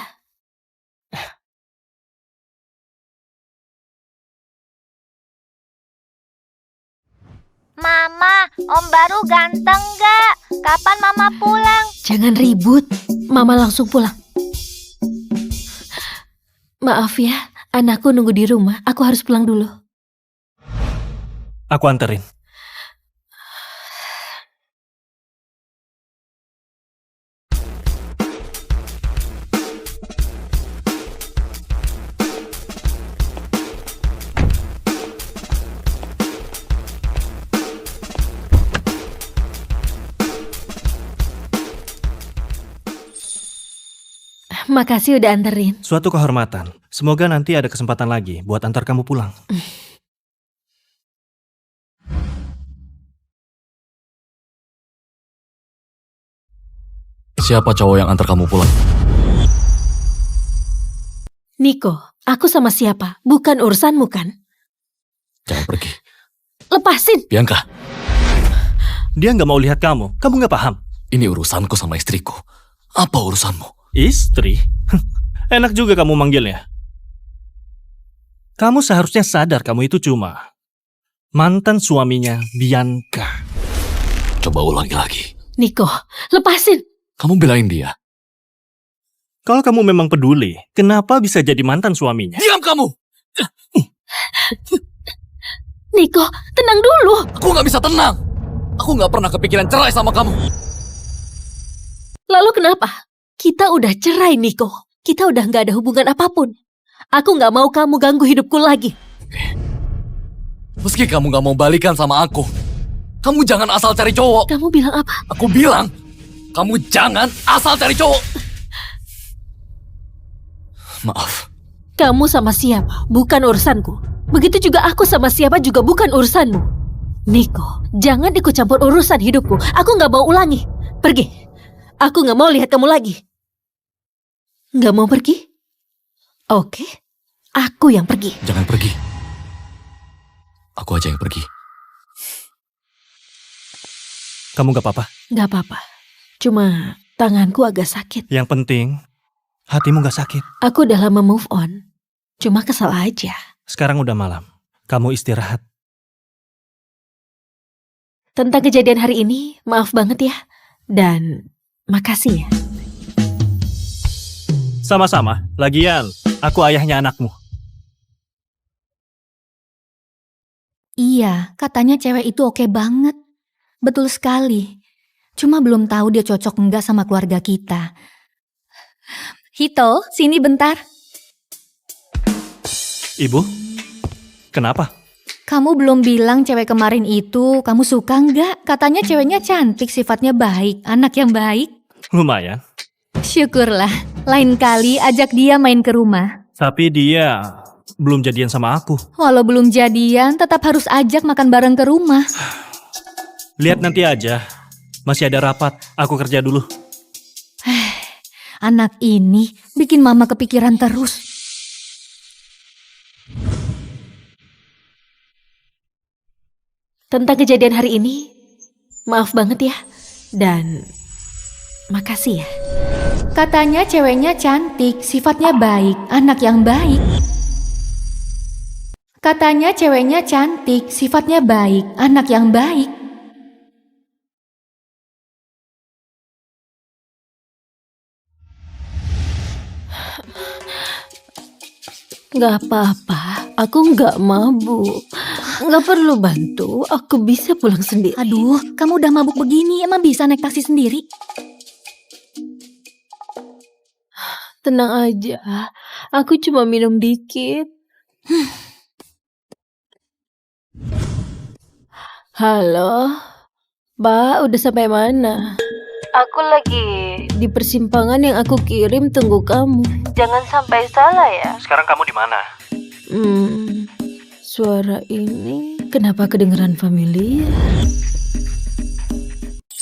Mama, Om Baru ganteng gak? Kapan Mama pulang? Jangan ribut, Mama langsung pulang. Maaf ya, anakku nunggu di rumah. Aku harus pulang dulu. Aku anterin. Makasih udah anterin. Suatu kehormatan. Semoga nanti ada kesempatan lagi buat antar kamu pulang. Siapa cowok yang antar kamu pulang? Niko, aku sama siapa? Bukan urusanmu kan? Jangan pergi. Lepasin! Bianca, Dia nggak mau lihat kamu. Kamu nggak paham. ini urusanku sama istriku. Apa urusanmu? Istri? Enak juga kamu manggilnya. Kamu seharusnya sadar kamu itu cuma mantan suaminya Bianca. Coba ulangi lagi. Niko, lepasin! Kamu belain dia. Kalau kamu memang peduli, kenapa bisa jadi mantan suaminya? Diam kamu! Niko, tenang dulu! Aku nggak bisa tenang. Aku nggak pernah kepikiran cerai sama kamu. Lalu kenapa? Kita udah cerai, Niko. Kita udah nggak ada hubungan apapun. Aku nggak mau kamu ganggu hidupku lagi. Meski kamu nggak mau balikan sama aku, kamu jangan asal cari cowok. Kamu bilang apa? Aku bilang, kamu jangan asal cari cowok. Maaf, Kamu sama siapa? Bukan urusanku. Begitu juga aku sama siapa juga bukan urusanmu. Niko, jangan ikut campur urusan hidupku. Aku nggak mau ulangi. Pergi. Aku nggak mau lihat kamu lagi. Nggak mau pergi? Oke, aku yang pergi. jangan pergi. Aku aja yang pergi. Kamu gak apa-apa? Nggak apa-apa. Cuma tanganku agak sakit. Yang penting, hatimu gak sakit. Aku udah lama move on. Cuma kesal aja. Sekarang udah malam. Kamu istirahat. Tentang kejadian hari ini, maaf banget ya. Dan makasih ya. Sama-sama. Lagian, aku ayahnya anakmu. Iya, katanya cewek itu oke banget. Betul sekali. Cuma belum tahu dia cocok enggak sama keluarga kita. Hito, sini bentar. Ibu? Kenapa? Kamu belum bilang cewek kemarin itu kamu suka enggak? Katanya ceweknya cantik, sifatnya baik, anak yang baik. Lumayan. Syukurlah, lain kali ajak dia main ke rumah. Tapi dia belum jadian sama aku. Walau belum jadian, tetap harus ajak makan bareng ke rumah. Lihat nanti aja. Masih ada rapat. Aku kerja dulu. Anak ini bikin mama kepikiran terus. Tentang kejadian hari ini, maaf banget ya. Dan makasih ya. Katanya ceweknya cantik, sifatnya baik, anak yang baik. Katanya ceweknya cantik, sifatnya baik, anak yang baik. Gak apa-apa, aku gak mabuk. Gak perlu bantu, aku bisa pulang sendiri. Aduh, kamu udah mabuk begini, emang bisa naik taksi sendiri? Tenang aja, aku cuma minum dikit. Halo, Mbak, udah sampai mana? Aku lagi di persimpangan yang aku kirim, tunggu kamu. Jangan sampai salah ya. Sekarang kamu di mana? Suara ini kenapa kedengeran familiar?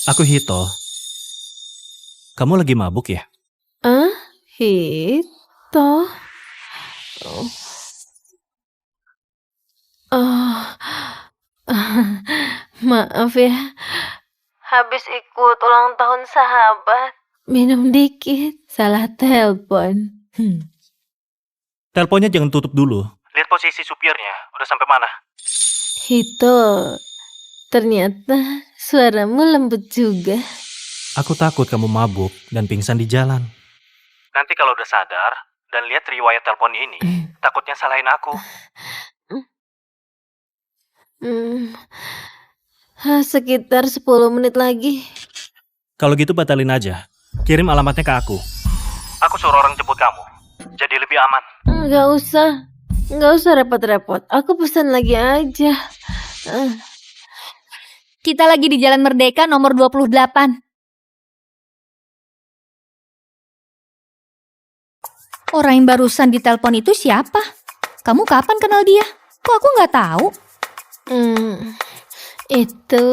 Aku Hito. Kamu lagi mabuk ya? Ah, Hito. Oh, maaf ya. Habis ikut ulang tahun sahabat. Minum dikit, salah telepon. Teleponnya jangan tutup dulu. Lihat posisi supirnya, udah sampai mana? Hito, ternyata suaramu lembut juga. Aku takut kamu mabuk dan pingsan di jalan. Nanti kalau udah sadar dan lihat riwayat telepon ini, takutnya salahin aku. Sekitar 10 menit lagi. Kalau gitu batalin aja. Kirim alamatnya ke aku. Aku suruh orang jemput kamu. Jadi lebih aman. Nggak usah repot-repot. Aku pesan lagi aja. Kita lagi di Jalan Merdeka nomor 28. Orang yang barusan ditelepon itu siapa? Kamu kapan kenal dia? Kok aku nggak tahu? Itu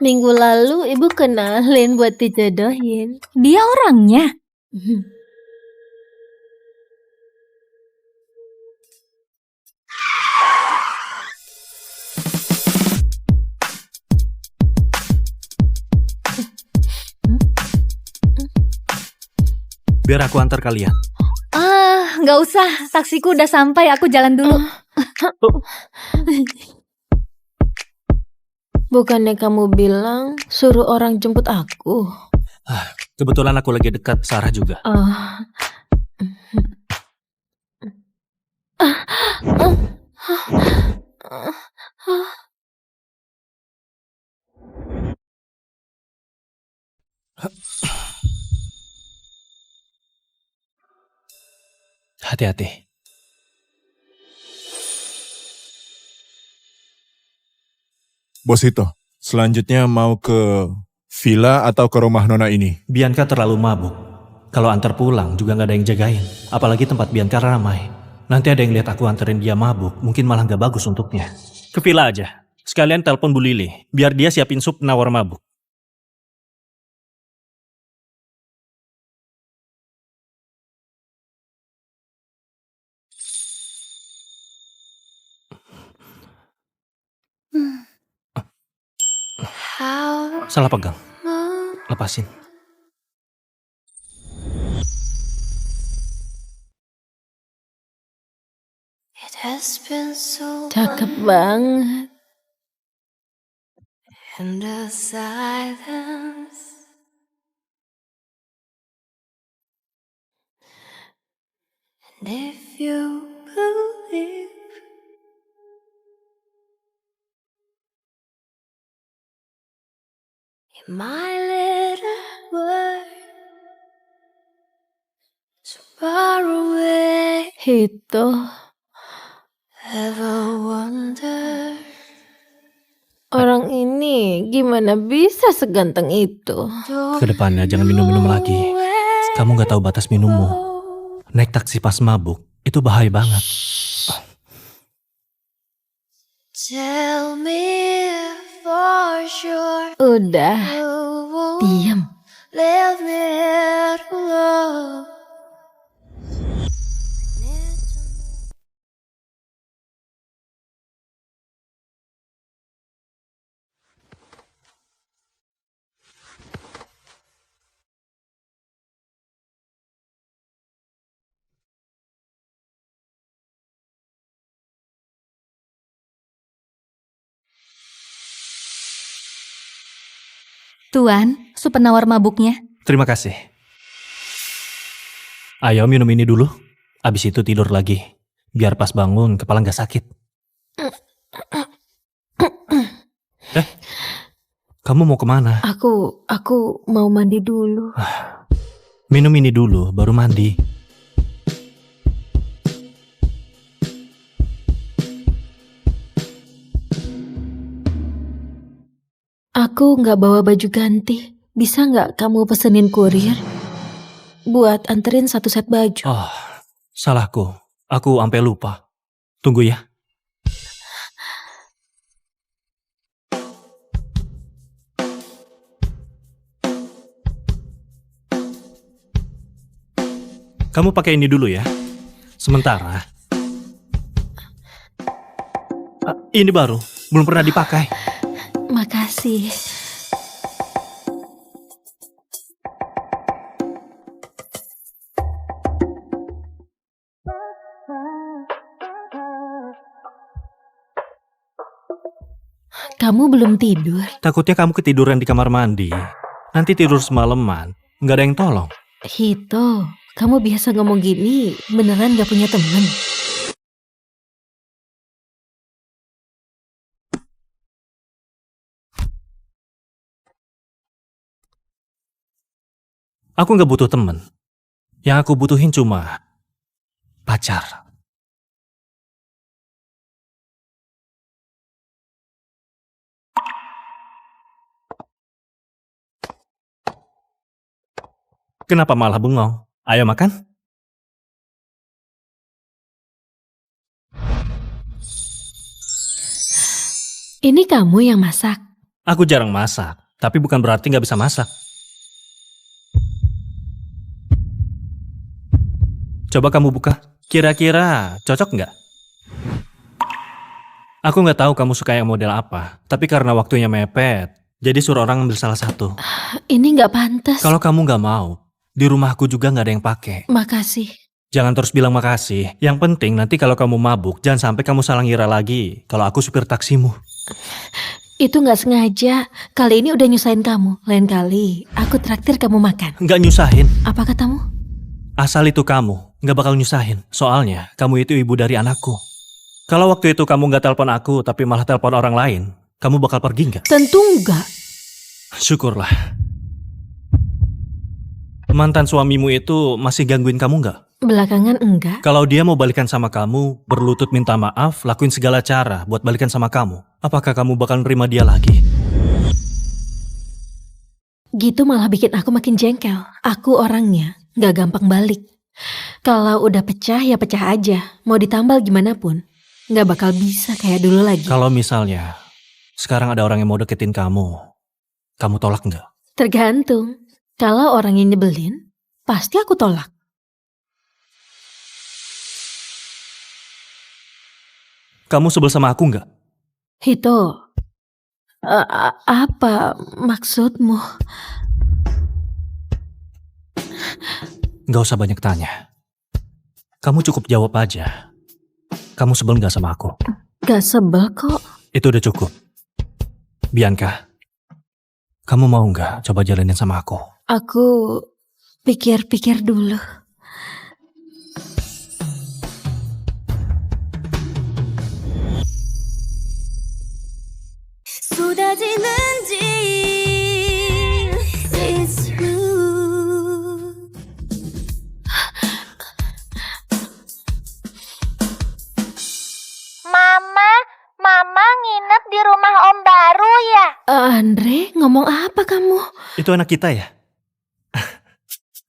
minggu lalu ibu kenalin buat dijodohin. Dia orangnya. Biar aku antar kalian. Nggak usah. Taksiku udah sampai. Aku jalan dulu. Bukannya kamu bilang suruh orang jemput aku? Kebetulan aku lagi dekat Sarah juga. Hati-hati. Bos Hito, selanjutnya mau ke villa atau ke rumah Nona ini? Bianca terlalu mabuk. Kalau antar pulang juga nggak ada yang jagain. Apalagi tempat Bianca ramai. Nanti ada yang lihat aku anterin dia mabuk, mungkin malah nggak bagus untuknya. Ke villa aja. Sekalian telepon Bu Lili, biar dia siapin sup penawar mabuk. Salah pegang. Lepasin. Cakep banget. And the silence. And if you believe in my little world, so far away, Hito, ever wonder? orang ini gimana bisa seganteng itu? Kedepannya jangan minum-minum lagi. Kamu nggak tahu batas minummu. Naik taksi pas mabuk, itu bahaya banget. Tell me for sure Udah, you won't diam. leave me alone. Tuan, sup penawar mabuknya. Terima kasih. Ayo minum ini dulu. Abis itu tidur lagi. Biar pas bangun kepala nggak sakit. Kamu mau kemana? Aku mau mandi dulu. Minum ini dulu, baru mandi. Aku nggak bawa baju ganti. Bisa nggak kamu pesenin kurir? Buat anterin satu set baju. Oh, salahku. Aku sampai lupa. Tunggu ya. Kamu pakai ini dulu ya. Sementara. Ini baru, belum pernah dipakai. Makasih. Kamu belum tidur? Takutnya kamu ketiduran di kamar mandi. Nanti tidur semalaman, nggak ada yang tolong. Hito, kamu biasa ngomong gini, beneran gak punya temen? Aku nggak butuh temen. Yang aku butuhin cuma pacar. Kenapa malah bengong? Ayo makan. Ini kamu yang masak? Aku jarang masak, tapi bukan berarti nggak bisa masak. Coba kamu buka. Kira-kira cocok nggak? Aku nggak tahu kamu suka yang model apa, tapi karena waktunya mepet, jadi suruh orang ambil salah satu. Ini gak pantas. Kalau kamu nggak mau, di rumahku juga nggak ada yang pakai. Makasih. Jangan terus bilang makasih. Yang penting nanti kalau kamu mabuk, jangan sampai kamu salah ngira lagi kalau aku supir taksimu. Itu gak sengaja. Kali ini udah nyusahin kamu. Lain kali, aku traktir kamu makan. Nggak nyusahin. Apa katamu? Asal itu kamu, nggak bakal nyusahin. Soalnya, kamu itu ibu dari anakku. Kalau waktu itu kamu nggak telepon aku, tapi malah telepon orang lain, kamu bakal pergi nggak? Tentu enggak. Syukurlah. Mantan suamimu itu masih gangguin kamu nggak? Belakangan enggak. Kalau dia mau balikan sama kamu, berlutut minta maaf, lakuin segala cara buat balikan sama kamu, apakah kamu bakal nerima dia lagi? Gitu malah bikin aku makin jengkel. Aku orangnya gak gampang balik. Kalau udah pecah ya pecah aja. Mau ditambal gimana pun, gak bakal bisa kayak dulu lagi. Kalau misalnya sekarang ada orang yang mau deketin kamu tolak nggak? Tergantung. Kalau orang yang nyebelin, pasti aku tolak. Kamu sebel sama aku nggak? Hito, apa maksudmu? Nggak usah banyak tanya. Kamu cukup jawab aja. Kamu sebel nggak sama aku? Gak sebel kok. Itu udah cukup. Bianca, kamu mau nggak coba jalanin sama aku? Aku pikir-pikir dulu. Mama nginep di rumah Om baru ya? Andre, ngomong apa kamu? Itu anak kita ya?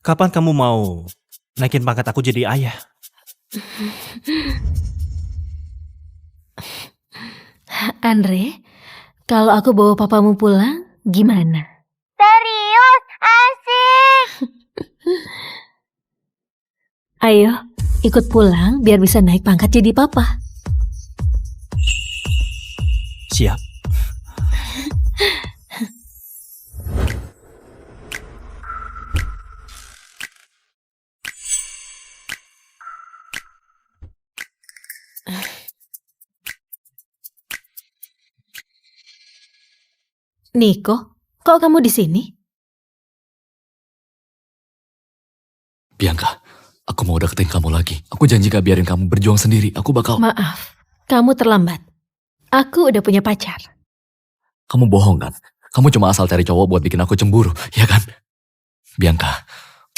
Kapan kamu mau naikin pangkat aku jadi ayah? Andre, kalau aku bawa papamu pulang, gimana? Serius? Asik! Ayo, ikut pulang biar bisa naik pangkat jadi papa. Siap. Niko, kok kok kamu di sini? Bianca, aku mau deketin kamu lagi. Aku janji gak biarin kamu berjuang sendiri. Aku bakal... Maaf, kamu terlambat. Aku udah punya pacar. Kamu bohong kan? Kamu cuma asal cari cowok buat bikin aku cemburu, ya kan? Bianca,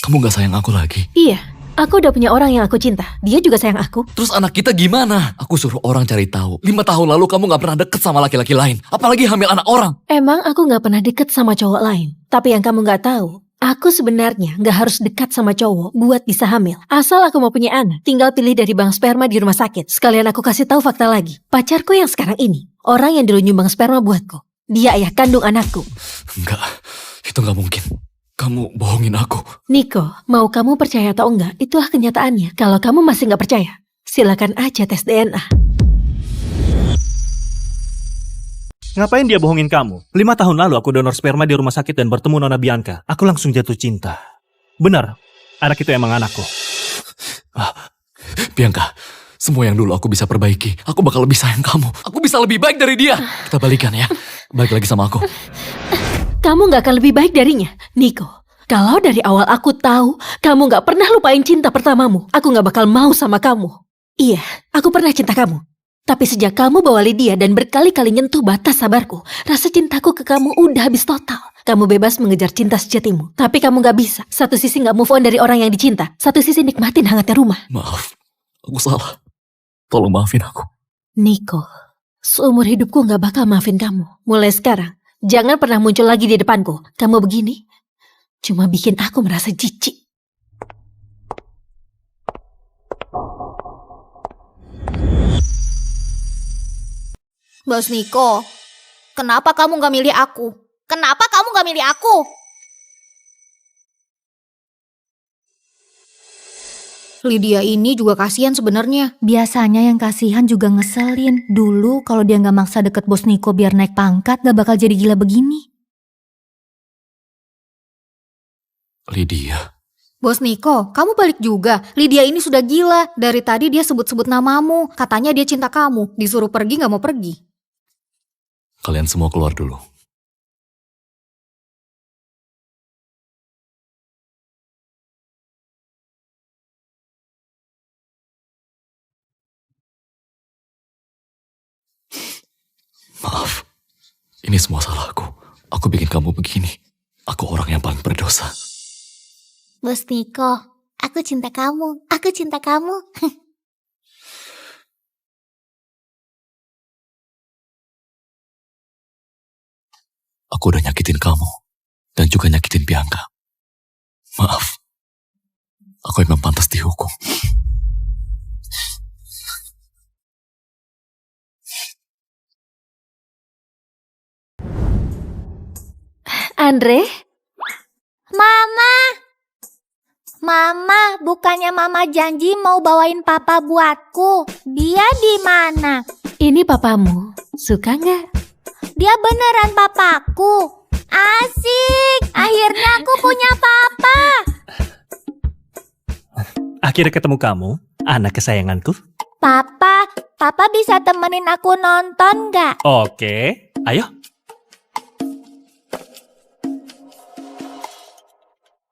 kamu gak sayang aku lagi. Iya, aku udah punya orang yang aku cinta. Dia juga sayang aku. Terus anak kita gimana? Aku suruh orang cari tahu. 5 tahun lalu kamu gak pernah deket sama laki-laki lain. Apalagi hamil anak orang. Emang aku gak pernah deket sama cowok lain. Tapi yang kamu gak tahu, aku sebenarnya gak harus dekat sama cowok buat bisa hamil. Asal aku mau punya anak, tinggal pilih dari bank sperma di rumah sakit. Sekalian aku kasih tahu fakta lagi. Pacarku yang sekarang ini, orang yang dulu nyumbang sperma buatku. Dia ayah kandung anakku. Enggak, itu gak mungkin. Kamu bohongin aku. Nico, mau kamu percaya atau enggak, itulah kenyataannya. Kalau kamu masih gak percaya, silakan aja tes DNA. Ngapain dia bohongin kamu? 5 tahun lalu aku donor sperma di rumah sakit dan bertemu Nona Bianca. Aku langsung jatuh cinta. Benar, anak itu emang anakku. Bianca, semua yang dulu aku bisa perbaiki. Aku bakal lebih sayang kamu. Aku bisa lebih baik dari dia. Kita balikan ya. Balik lagi sama aku. Kamu gak akan lebih baik darinya, Nico. Kalau dari awal aku tahu kamu gak pernah lupain cinta pertamamu, aku gak bakal mau sama kamu. Iya, aku pernah cinta kamu. Tapi sejak kamu bawa Lydia dan berkali-kali nyentuh batas sabarku, rasa cintaku ke kamu udah habis total. Kamu bebas mengejar cinta sejatimu, tapi kamu gak bisa. Satu sisi gak move on dari orang yang dicinta, satu sisi nikmatin hangatnya rumah. Maaf, aku salah. Tolong maafin aku. Nico, seumur hidupku gak bakal maafin kamu. Mulai sekarang, jangan pernah muncul lagi di depanku. Kamu begini, cuma bikin aku merasa jijik. Bos Niko, kenapa kamu gak milih aku? Kenapa kamu gak milih aku? Lydia ini juga kasihan sebenarnya. Biasanya yang kasihan juga ngeselin. Dulu kalau dia nggak maksa deket bos Niko biar naik pangkat, gak bakal jadi gila begini. Lydia. Bos Niko, kamu balik juga. Lydia ini sudah gila. Dari tadi dia sebut-sebut namamu. Katanya dia cinta kamu. Disuruh pergi gak mau pergi. Kalian semua keluar dulu. Maaf, ini semua salahku. Aku bikin kamu begini. Aku orang yang paling berdosa. Bos Niko, aku cinta kamu. Aku cinta kamu. Aku udah nyakitin kamu. Dan juga nyakitin Bianca. Maaf. Aku emang pantas dihukum. Andre? Mama, bukannya Mama janji mau bawain papa buatku? Dia di mana? Ini papamu. Suka nggak? Dia beneran papaku. Asik, akhirnya aku punya papa. Akhirnya ketemu kamu, anak kesayanganku. Papa bisa temenin aku nonton nggak? Oke, ayo.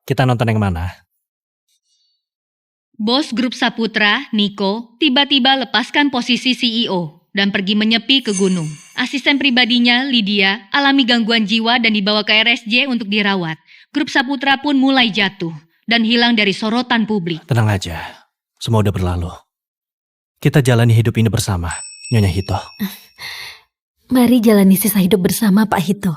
Kita nonton yang mana? Bos grup Saputra, Niko, tiba-tiba lepaskan posisi CEO dan pergi menyepi ke gunung. Asisten pribadinya, Lydia, alami gangguan jiwa dan dibawa ke RSJ untuk dirawat. Grup Saputra pun mulai jatuh dan hilang dari sorotan publik. Tenang aja, semua udah berlalu. Kita jalani hidup ini bersama, Nyonya Hito. Mari jalani sisa hidup bersama, Pak Hito.